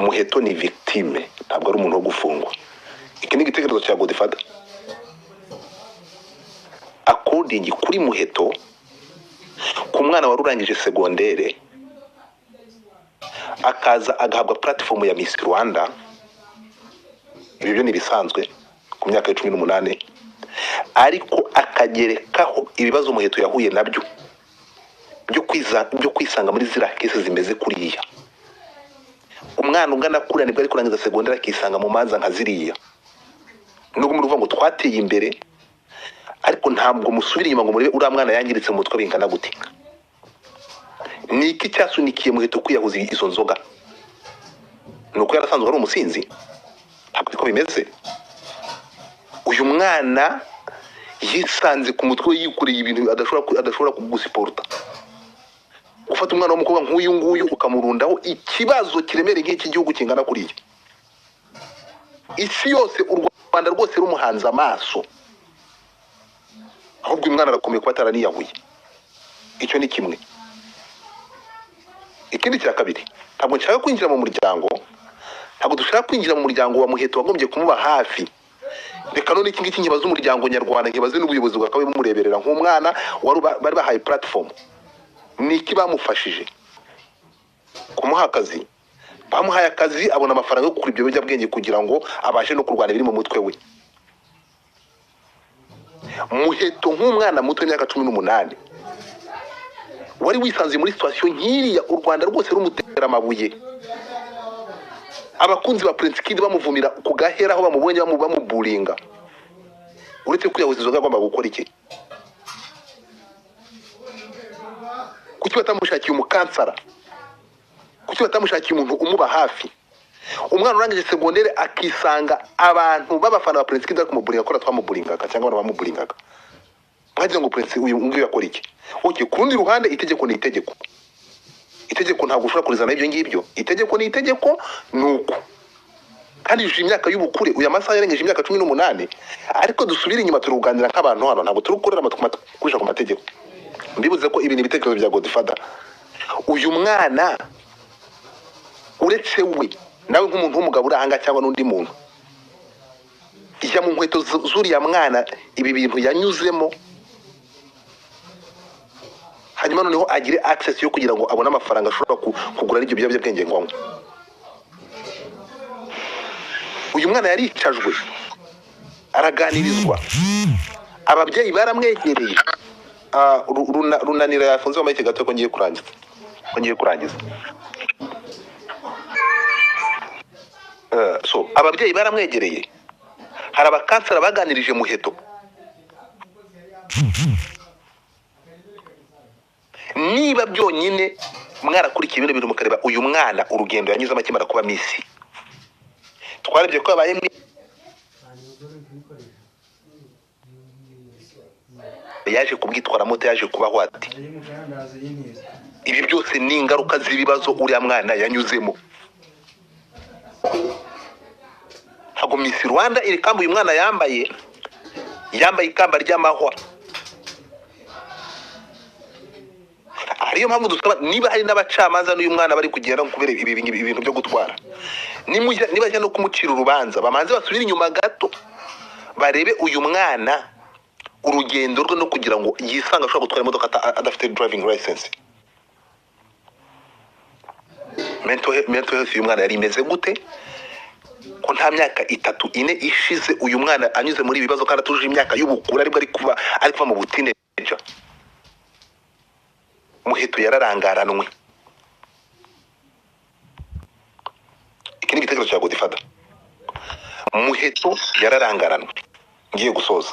muheto ni victime, ntabwo ari umuntu wo gufungwa. Iki ni igitekerezo cya Godfather. According kuri muheto, ku mwana wari urangije segondere akaza agahabwa platform ya Miss Rwanda, ibi byo ni bisanzwe ku myaka ya 18, ariko akagerekaho ibibazo muheto yahuye nabyo byo kwisanga muri zira kese zimeze kuriya. Umwana ungana kuri nibwo ari kurangiza segondere akisanga mu manza nka ziriya. Nubwo muruva ngo twateye imbere, ariko ntabwo musubira inyuma ngo murebe uriya mwana yangiritse mu mutwe bingana gute. Niki cyasunikiye muheto kwiyahuza izo nzoga? Nuko yarasanzwe ari umusinzi? Ntabwo biko bimeze. Uyu mwana yisanze ku mutwe yikureye ibintu adashobora kugusiporta. Ufata umwana w'umukobwa nk'uyu nguyu ukamurundaho ikibazo kiremereye nk'iki gihugu kingana kuriya. Isi yose u Rwanda rwose rumuhanze amaso. Ahubwo umwana arakomeye kuba ataraniyahuye. Icyo ni kimwe. Ikindi cya kabiri, ntabwo nshaka kwinjira mu muryango, ntabwo dushaka kwinjira mu muryango wa muheto wagombye kumuba hafi. Reka none iki ngiki nkibaza umuryango nyarwanda, nkibaze n'ubuyobozi bwakabaye bumureberera nk'umwana bari bahaye platform. Niki bamufashije kumuha akazi? Bamuhaye akazi abona amafaranga yo kugura ibyo biyobyabwenge kugira ngo abashe no kurwana biri mu mutwe we. Muheto nk'umwana muto w'imyaka 18 wari wisanze muri situation nkiriya, u Rwanda rwose rumutera amabuye. Abakunzi ba Prince Kid bamuvumira ku gahera aho bamubonye bamuburinga. Uretse kwiyahuza inzoga agomba gukora iki? Kuki batamushakiye umukansara? Kuki batamushakiye umuntu umuba hafi? Umwana urangije segondere akisanga abantu babafana ba Prince Kid bakumuburinga ko twamuburingaga cyangwa abantu bamuburingaga. Mwagira ngo Prince uyu ngiye yakora iki? Oke, kurundi ruhande itegeko ni itegeko. Itegeko ntabwo ushobora kurizana ibyo ngibyo. Itegeko ni itegeko nuko. Kandi yuje imyaka y'ubukure, uya masaha yarengeje imyaka 18, ariko dusubira inyuma turuganira nk'abantu hano, ntabwo turukorera kurisha ku mategeko. Mbibuze ko ibi ni ibitekerezo bya Godfather. Uyu mwana uretse we nawe nk'umuntu w'umugabo urahanga cyangwa n'undi muntu, ijya mu nkweto zuriya mwana ibi bintu yanyuzemo, hanyuma noneho agire access yo kugira ngo abone amafaranga ashobora kugura ibyo biyobyabwenge ngo anywe. Uyu mwana yaricajwe, araganirizwa, ababyeyi baramwegereye. Runanira yafunze amaike gato ko ngiye kurangiza. So ababyeyi baramwegereye, hari abakansara baganirije muheto. Niba byonyine mwarakurikiye ibintu mukareba uyu mwana urugendo yanyuze amakimara kuba misi, twarebye ko abaye yaje kubwitwara moto, yaje kubaho ati. Ibi byose ni ingaruka z'ibibazo uriya mwana yanyuzemo. Ntabwo Miss Rwanda iri kamba uyu mwana yambaye ikamba ry'amahwa. Ariyo mpamvu dusaba niba hari n'abacamanza n'uyu mwana bari kugenda kubera ibintu byo gutwara, niba no kumucira urubanza bamanze basubira inyuma gato, barebe uyu mwana urugendo rwe no kugira ngo yisanga ashobora gutwara imodoka adafite driving license. Mental health uyu mwana yari imeze gute? Ko nta myaka 3-4 ishize uyu mwana anyuze muri ibibazo kandi atuje imyaka y'ubukura ariko ari kuva mu butineja. Muheto yararangaranwe. Iki ni igitekerezo cya Godfather. Muheto yararangaranwe. Ngiye gusoza.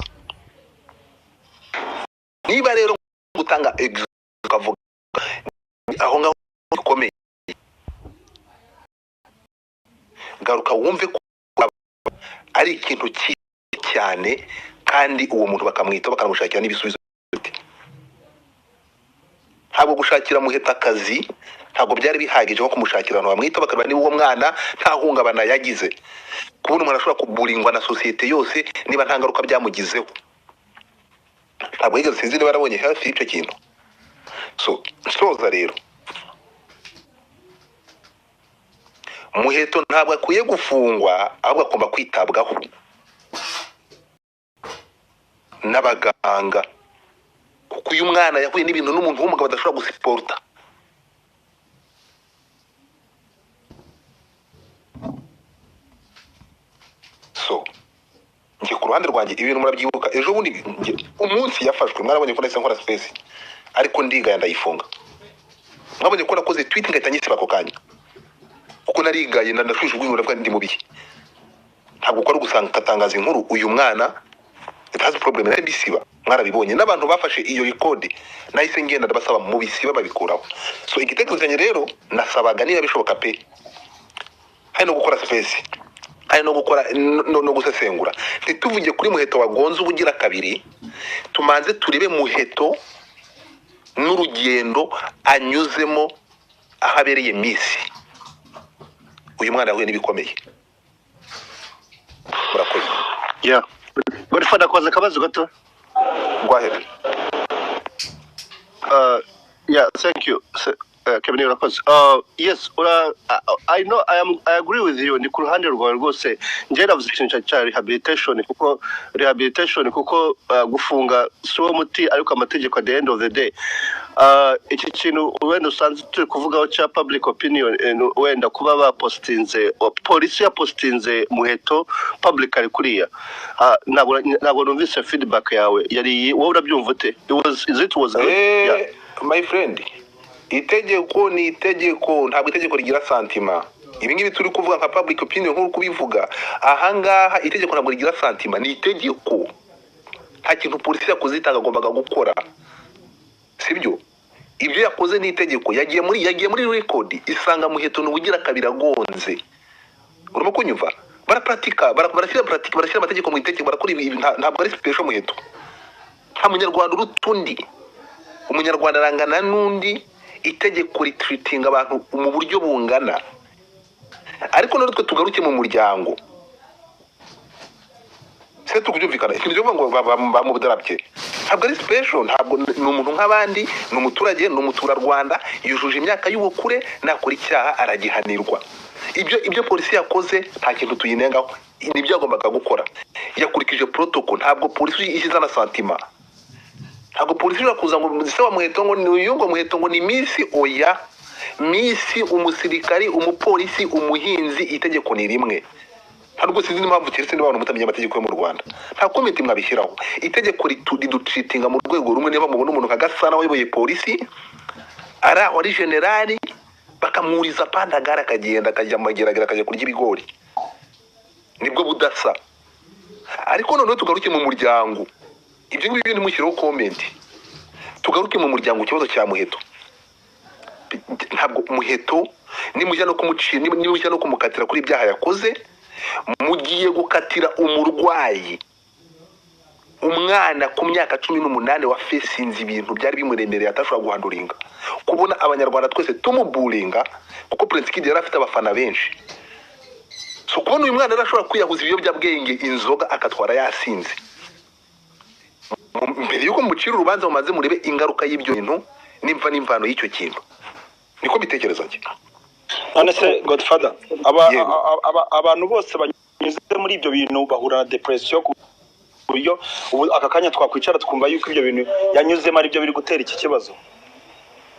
Niba rero gutanga ukavuga aho ngaho bikomeye, garuka wumve ko ari ikintu cyane, kandi uwo muntu bakamwita bakamushakira n'ibisubizo. Ntabwo gushakira muheta akazi ntabwo byari bihagije nko kumushakira abantu bamwita bakareba niba uwo mwana nta hungabana yagize. Kubona umuntu ashobora kuburingwa na societe yose niba nta ngaruka byamugizeho. Ntabwo yigeze sinzi niba arabonye hafi y'icyo kintu. So soza rero, muheto ntabwo akwiye gufungwa ahubwo agomba kwitabwaho n'abaganga, kuko uyu mwana yahuye n'ibintu n'umuntu w'umugabo adashobora gusiporta. So njye ku ruhande rwanjye ibintu murabyibuka, ejo bundi umunsi yafashwe mwarabonye ko nahise nkora space ariko ndigaya ndayifunga. Mwabonye ko nakoze tweet ngahita nyisiba ako kanya kuko narigaye ndashusha ubwingo bwa ndi mu bihe. Ntabwo ukora gusanga katangaza inkuru uyu mwana itazi problem nari bisiba, mwarabibonye n'abantu bafashe iyo record nahise ngenda ndabasaba mu bisiba babikuraho. So igitekerezo cyanye rero nasabaga niba bishoboka pe hari no gukora space, hari no gukora no gusesengura, ntituvuge kuri muheto wagonze ubugira kabiri, tumanze turebe muheto n'urugendo anyuzemo ahabereye misi. Uyu mwana yahuye n'ibikomeye. Murakoze. Yeah. Godfather kwaza kabazo gato. Go ahead. Yeah, thank you. Kevin Rakoze. Yes, I know I agree with you. Ni ku ruhande rwawe rwose nje navuze ikintu cya rehabilitation kuko gufunga so muti ariko amategeko at the end of the day. Iki kintu wenda usanze turi kuvugaho cya public opinion wenda kuba bapostinze polisi ya postinze muheto publicly kuriya. Ntabwo numvise feedback yawe yari wowe urabyumva ute? It was good? Yeah. My friend, itegeko ni itegeko, ntabwo itegeko rigira santima. Ibi ngibi turi kuvuga nka public opinion nk'uko kubivuga, ahangaha itegeko ntabwo rigira santima, ni itegeko. Nta kintu polisi yakoze itagombaga gukora, sibyo? Ibyo yakoze ni itegeko. Yagiye muri record isanga muheto n'ubugira kabiri agonze. Urimo kunyumva? barashyira amategeko mu itegeko, barakora ibi, ntabwo ari special muheto. Nta munyarwanda urutundi, umunyarwanda arangana n'undi, itegeko retreating abantu mu buryo bungana. Ariko none twe tugaruke mu muryango, se tukubyumvikana ikintu cyo ngo bamudarabye ntabwo ari special, ntabwo ni umuntu nk'abandi, ni umuturage, ni umuturarwanda, yujuje imyaka y'ubukure, nakora icyaha aragihanirwa. Ibyo polisi yakoze nta kintu tuyinengaho, nibyo yagombaga gukora, yakurikije protocol. Ntabwo polisi ishyize na santima, ntabwo polisi irakuza ngo se wa muheto ngo ni uyu ngo muheto ngo ni misi. Oya, misi, umusirikari, umupolisi, umuhinzi, itegeko ni rimwe. Ntabwo sinzi impamvu cyeretse n'abantu mutamenya amategeko yo mu Rwanda, nta komite mwabishyiraho. Itegeko riducitinga mu rwego rumwe. Niba mubona umuntu nka Gasana wayoboye polisi ari aho ari generali, bakamwuriza pandagara akagenda akajya mageragera akajya kurya ibigori, nibwo budasa. Ariko noneho tugaruke mu muryango, ibyo ngibyo ntimushyiraho comment. Tugaruke mu muryango, ikibazo cya muheto. Ntabwo muheto nimujya no kumucira, nimujya no kumukatira kuri ibyaha yakoze, mugiye gukatira umurwayi, umwana ku myaka 18 wa fesinze ibintu byari bimuremereye atashobora guhanduringa. Kubona abanyarwanda twese tumuburinga kuko Prince Kid yari afite abafana benshi. So kubona uyu mwana arashobora kwiyahuza ibiyobyabwenge, inzoga, akatwara yasinze. Mbere yuko mucira urubanza mumaze murebe ingaruka y'ibyo bintu nimva n'imvano y'icyo kintu. Niko bitekereza cye. None se Godfather, abantu bose banyuze muri ibyo bintu bahura na depression ku buryo aka kanya twakwicara twumva yuko ibyo bintu yanyuzemo ari byo biri gutera iki kibazo.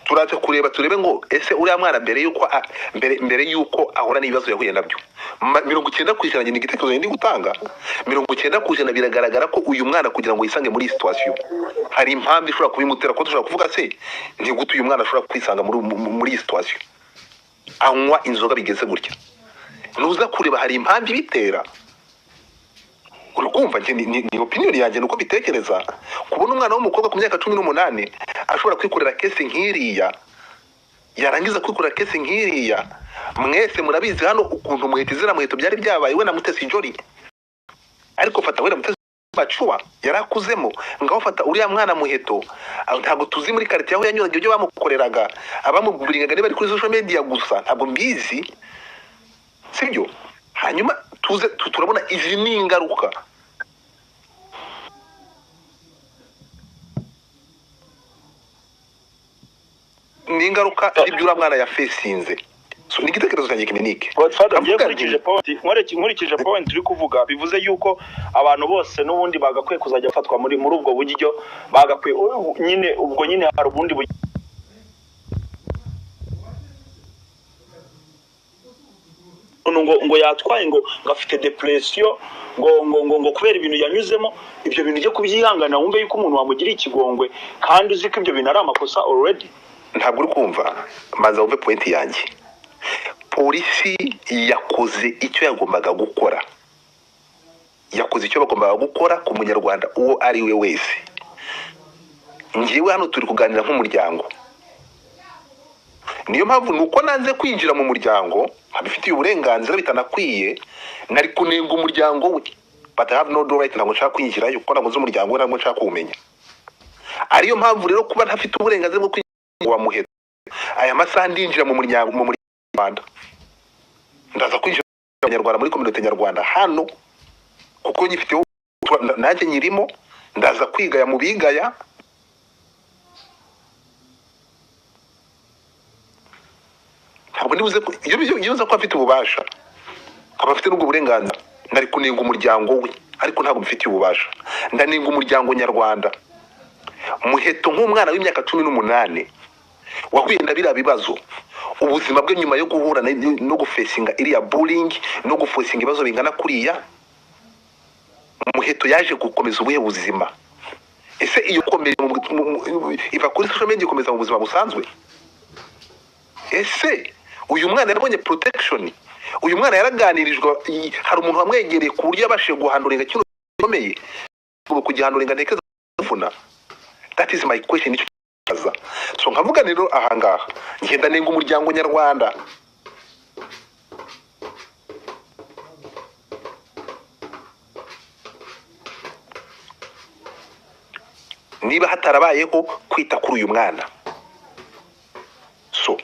Turaze kureba turebe ngo ese uriya mwana mbere yuko ahura n'ibibazo yahuye nabyo. 90% ni igitekerezo ndi gutanga. 90% biragaragara ko uyu mwana kugira ngo yisange muri situation hari impamvu ishobora kubimutera, ko dushobora kuvuga se ni gute uyu mwana ashobora kwisanga muri situation anywa inzoga bigeze gutya. Nuza kureba hari impamvu ibitera. Urukumva ni opinion yanjye nuko bitekereza. Kubona umwana w'umukobwa ku myaka 18 ashobora kwikorera kesi nk'iriya, yarangiza kwikorera kesi nk'iriya, mwese murabizi hano ukuntu muhetizira muheto byari byabaye we na Mutesi Jolly. Ariko fata we na Mutesi Machuwa yarakuzemo, ngaho fata uriya mwana muheto, ntabwo tuzi muri quartier aho yanyuraga ibyo bamukoreraga, abamuburingaga niba ari kuri social media gusa, ntabwo mbizi, sibyo? Hanyuma turabona izi ni ingaruka. Ni ingaruka y'ibyo uriya mwana yafesinze. so ni igitekerezo cyanjye Kimenike. Godfather ngiye nkurikije point turi kuvuga bivuze yuko abantu bose n'ubundi bagakwiye kuzajya fatwa muri ubwo buryo bagakwiye nyine ubwo nyine hari ubundi ngo yatwaye ngo afite depression ngo kubera ibintu yanyuzemo ibyo bintu byo kubyihangana wumve yuko umuntu wamugira ikigongwe kandi uzi ko ibyo bintu ari amakosa already. Ntabwo uri kumva maze wumve point yanjye. Polisi yakoze icyo yagombaga gukora, yakoze icyo bagombaga gukora ku munyarwanda uwo ari we wese. Ngiwe hano turi kuganira nk'umuryango, niyo mpamvu nuko nanze kwinjira mu muryango abifitiye uburenganzira bitanakwiye, nari kunenga umuryango we, but I have no right ntabwo nshaka kwinjira yuko namuze umuryango we ntabwo nshaka kumenya. Ariyo mpamvu rero kuba ntafite uburenganzira bwo kwinjira wa muheto aya masaha ndinjira mu muryango mu Rwanda, ndaza kwinjira mu Banyarwanda muri community nyarwanda hano kuko nyifiteho nanjye nyirimo, ndaza kwigaya mu bigaya. Ntabwo ndibuze ko iyo ko afite ububasha akaba afite n'ubwo burenganzira, nari kunenga umuryango we ariko ntabwo mfitiye ububasha. Ndanenga umuryango nyarwanda. Muheto nk'umwana w'imyaka 18 wahuye na biriya bibazo, ubuzima bwe nyuma yo guhura no gufesinga iriya bullying no gufosinga ibibazo bingana kuriya, Muheto yaje gukomeza ubuhe buzima? Ese iyo komeye iva kuri social media ikomeza mu buzima busanzwe? Ese uyu mwana yarabonye protection? Uyu mwana yaraganirijwe, hari umuntu wamwegereye ku buryo yabashije guhanduringa kino gikomeye kugihanduringa ntekeza kuvuna? That is my question. So nkavuga rero ahangaha ngenda nenga umuryango nyarwanda. Niba hatarabayeho kwita kuri uyu mwana, so